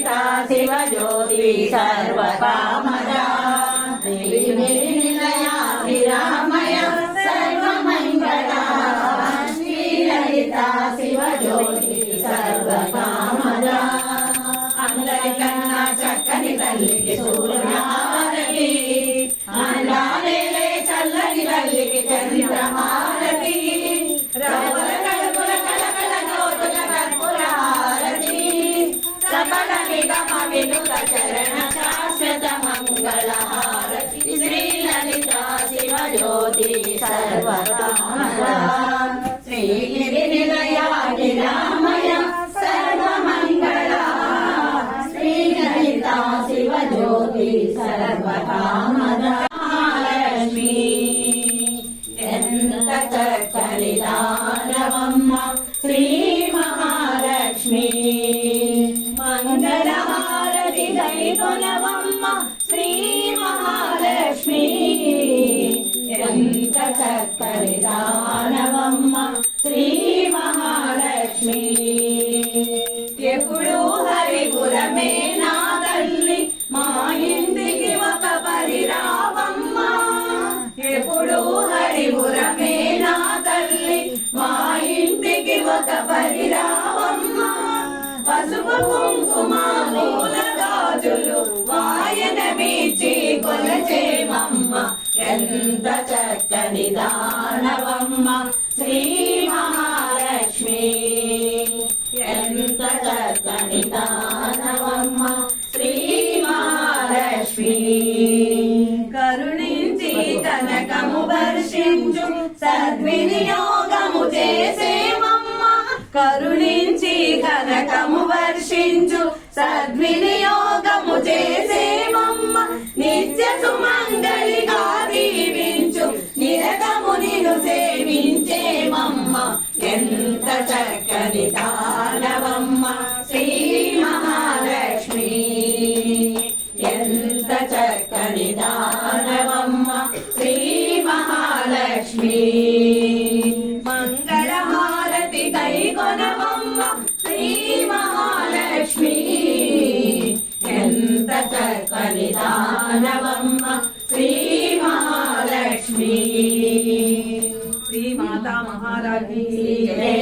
ललिता शिवज्योति सर्वकामदा श्रीनिलया विरामय सर्वमङ्गला श्रीललिता शिवज्योति सर्वकामदा అందరికన్నా చక్కని తల్లికి సూర్యహారతి అందాలే చల్లని తల్లికి చంద్రహారతి రవల కడుపుల కళకళ జ్యోతుల కర్పూర హారతి సకల నిగమ వినుత చరణ శాశ్వత మంగళ హారతి శ్రీ లలిత శివజ్యోతి సర్వకామదా శ్రీగిరి నిలయ విరామయ సర్వమంగళ शिवज्योति सर्वकामदा महालक्ष्मी ఎంత చక్కని దానవమ్మ శ్రీ మహాలక్ష్మి మంగళహారతి దైకొనవమ్మ శ్రీ మహాలక్ష్మి ఎంత చక్కని దానవమ్మ శ్రీ మహాలక్ష్మి ఎప్పుడు హరిపురమే నా తల్లి మా ఇంటికి ఒక పరిరావమ్మ ఎప్పుడు హరిపురమే నా తల్లి మా ఇంటికి ఒక పరిరావమ్మ పసుపు కుంకుమ మూల గాజులు వాయన మీచి కొలచేమమ్మ ఎంత చక్కని దానవమ్మ శ్రీ మహాలక్ష్మి ఎంత చక్కని దానవమ్మ శ్రీ మహాలక్ష్మి కరుణించి కనకము వర్షించు సద్వినియోగము చేసేమమ్మ కరుణించి కనకము వర్షించు సద్వినియోగము చేసేమమ్మ నిత్య సుమంగళిగా దీవించు నిరతము నిన్ను సేవించేమమ్మ ఎంత చక్కని దానవమ్మ శ్రీ మహాలక్ష్మి ఎంత చక్కని దానవమ్మ శ్రీ మహాలక్ష్మి మంగళహారతి కైకొనవమ్మ శ్రీ మహాలక్ష్మి ఎంత చక్కని దానవమ్మ శ్రీ మహాలక్ష్మి శ్రీ మాతా మహారాజీ జై।